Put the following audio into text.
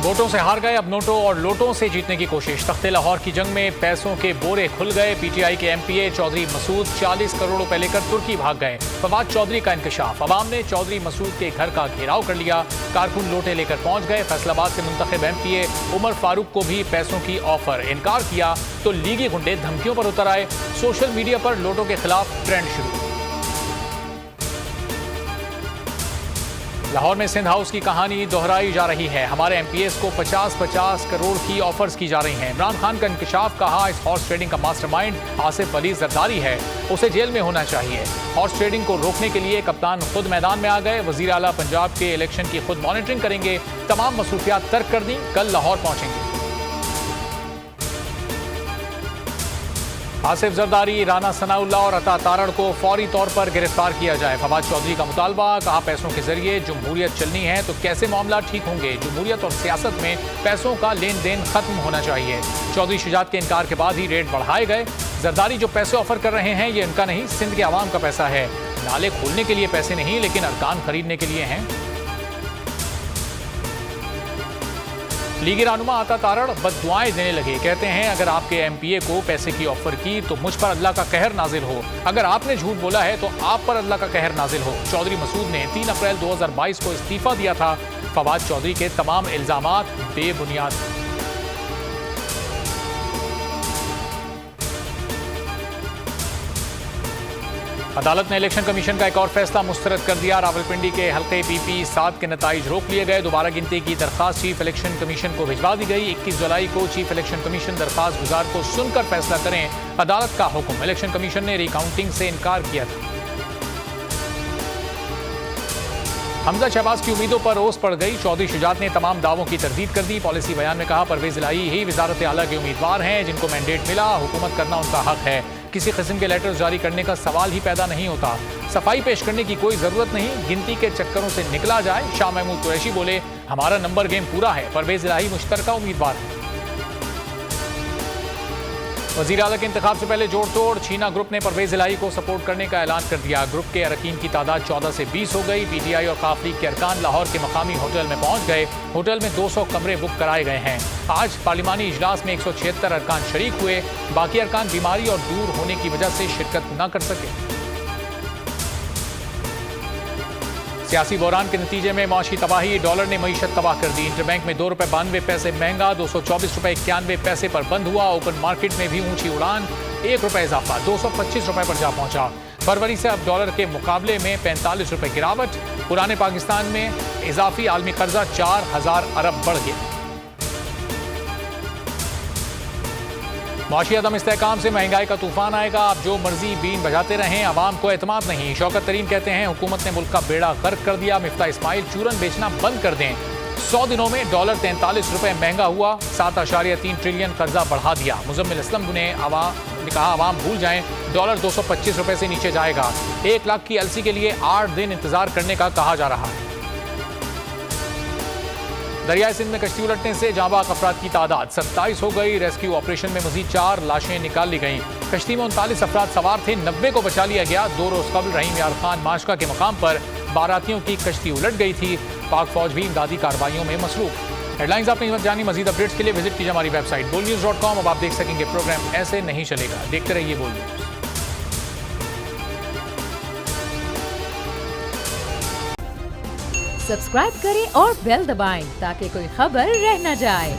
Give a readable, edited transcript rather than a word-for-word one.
वोटों से हार गए, अब नोटों और लोटों से जीतने की कोशिश। तख्ते लाहौर की जंग में पैसों के बोरे खुल गए। पीटीआई के एमपीए चौधरी मसूद 40 करोड़ रुपए लेकर तुर्की भाग गए। फवाद चौधरी का इंकशाफ। अवाम ने चौधरी मसूद के घर का घेराव कर लिया। कारकुन लोटे लेकर पहुंच गए। फैसलाबाद से मुंतखब एमपीए उमर फारूक को भी पैसों की ऑफर। इनकार किया तो लीगी गुंडे धमकियों पर उतर आए। सोशल मीडिया पर लोटों के खिलाफ ट्रेंड शुरू। लाहौर में सिंध हाउस की कहानी दोहराई जा रही है। हमारे एमपीएस को 50-50 करोड़ की ऑफर्स की जा रही हैं। इमरान खान का इंकशाफ। कहा इस हॉर्स ट्रेडिंग का मास्टरमाइंड आसिफ अली जरदारी है, उसे जेल में होना चाहिए। हॉर्स ट्रेडिंग को रोकने के लिए कप्तान खुद मैदान में आ गए। वजीर आला पंजाब के इलेक्शन की खुद मॉनिटरिंग करेंगे। तमाम मसरूफियात तर्क कर दी, कल लाहौर पहुंचेंगे। आसिफ जरदारी, राना सनाउल्लाह और अता तारड़ को फौरी तौर पर गिरफ्तार किया जाए। फवाद चौधरी का मुतालबा। कहा पैसों के जरिए जमहूरियत चलनी है तो कैसे मामला ठीक होंगे। जमहूरियत और सियासत में पैसों का लेन देन खत्म होना चाहिए। चौधरी शुजात के इनकार के बाद ही रेट बढ़ाए गए। जरदारी जो पैसे ऑफर कर रहे हैं ये इनका नहीं, सिंध के अवाम का पैसा है। नाले खोलने के लिए पैसे नहीं, लेकिन अरकान खरीदने के लिए हैं। लीगी रहनुमा अता तारड़ बददुआएं देने लगे। कहते हैं अगर आपके एमपीए को पैसे की ऑफर की तो मुझ पर अल्लाह का कहर नाजिल हो। अगर आपने झूठ बोला है तो आप पर अल्लाह का कहर नाजिल हो। चौधरी मसूद ने 3 अप्रैल 2022 को इस्तीफा दिया था। फवाद चौधरी के तमाम इल्जामात बेबुनियाद। अदालत ने इलेक्शन कमीशन का एक और फैसला मुस्तरद कर दिया। रावलपिंडी के हल्के पीपी 7 के नताइज रोक लिए गए। दोबारा गिनती की दरखास्त चीफ इलेक्शन कमीशन को भिजवा दी गई। 21 जुलाई को चीफ इलेक्शन कमीशन दरखास्त गुजार को सुनकर फैसला करें, अदालत का हुक्म। इलेक्शन कमीशन ने रिकाउंटिंग से इनकार किया था। हमजा शहबाज की उम्मीदों पर ओस पड़ गई। चौधरी शुजात ने तमाम दावों की तरदीद कर दी। पॉलिसी बयान में कहा परवेज इलाही ही वजारत आला के उम्मीदवार हैं जिनको मैंडेट मिला। हुकूमत करना उनका हक है। किसी किस्म के लेटर्स जारी करने का सवाल ही पैदा नहीं होता। सफाई पेश करने की कोई जरूरत नहीं, गिनती के चक्करों से निकला जाए। शाह महमूद कुरैशी बोले हमारा नंबर गेम पूरा है, परवेज इलाही मुश्तरका उम्मीदवार है। वजीर आला के इंतखाब से पहले जोड़ तोड़। छीना ग्रुप ने परवेज इलाही को सपोर्ट करने का ऐलान कर दिया। ग्रुप के अरकीन की तादाद 14 से 20 हो गई। पीटीआई और काफ लीग के अरकान लाहौर के मकामी होटल में पहुंच गए। होटल में 200 कमरे बुक कराए गए हैं। आज पार्लिमानी इजलास में 176 अरकान शरीक हुए। बाकी अरकान बीमारी और दूर होने की वजह से शिरकत न कर सके। सियासी बहरान के नतीजे में मौशी तबाही। डॉलर ने मईशत तबाह कर दी। इंटरबैंक में 2 रुपए 92 पैसे महंगा 224 रुपए 91 पैसे पर बंद हुआ। ओपन मार्केट में भी ऊंची उड़ान, 1 रुपए इजाफा 225 रुपए पर जा पहुंचा। फरवरी से अब डॉलर के मुकाबले में 45 रुपए गिरावट। पुराने पाकिस्तान में इजाफी आलमी कर्जा 4000 अरब बढ़ गया। मौशी अदम इस्तेहकाम से महंगाई का तूफान आएगा। आप जो मर्जी बीन बजाते रहें, आवाम को एतमाद नहीं। शौकत तरीन कहते हैं हुकूमत ने मुल्क का बेड़ा गर्क कर दिया। मिफ्ता इस्माइल चूरन बेचना बंद कर दें। 100 दिनों में डॉलर 43 रुपए महंगा हुआ। 7.3 ट्रिलियन कर्जा बढ़ा दिया। मुजम्मिल असलम ने कहा आवाम भूल जाएं, डॉलर 225 रुपए से नीचे जाएगा। 1 लाख की एलसी के लिए 8 दिन इंतजार करने का कहा जा रहा है। दरियाई सिंध में कश्ती उलटने से जांबाग अफराद की तादाद 27 हो गई। रेस्क्यू ऑपरेशन में मजीद 4 लाशें निकाल ली गईं। कश्ती में 39 अफराद सवार थे, 90 को बचा लिया गया। 2 रोज कबल रहीम यार खान माशका के मकाम पर बारातियों की कश्ती उलट गई थी। पाक फौज भी इमदादी कार्रवाइयों में मसरूफ। हेडलाइंस आपने जानी। मजीद अपडेट्स के लिए विजिट कीजिए हमारी वेबसाइट bolnews.com। अब आप देख सकेंगे प्रोग्राम ऐसे नहीं चलेगा। देखते रहिए बोल न्यूज। सब्सक्राइब करें और बेल दबाएं ताकि कोई खबर रह न जाए।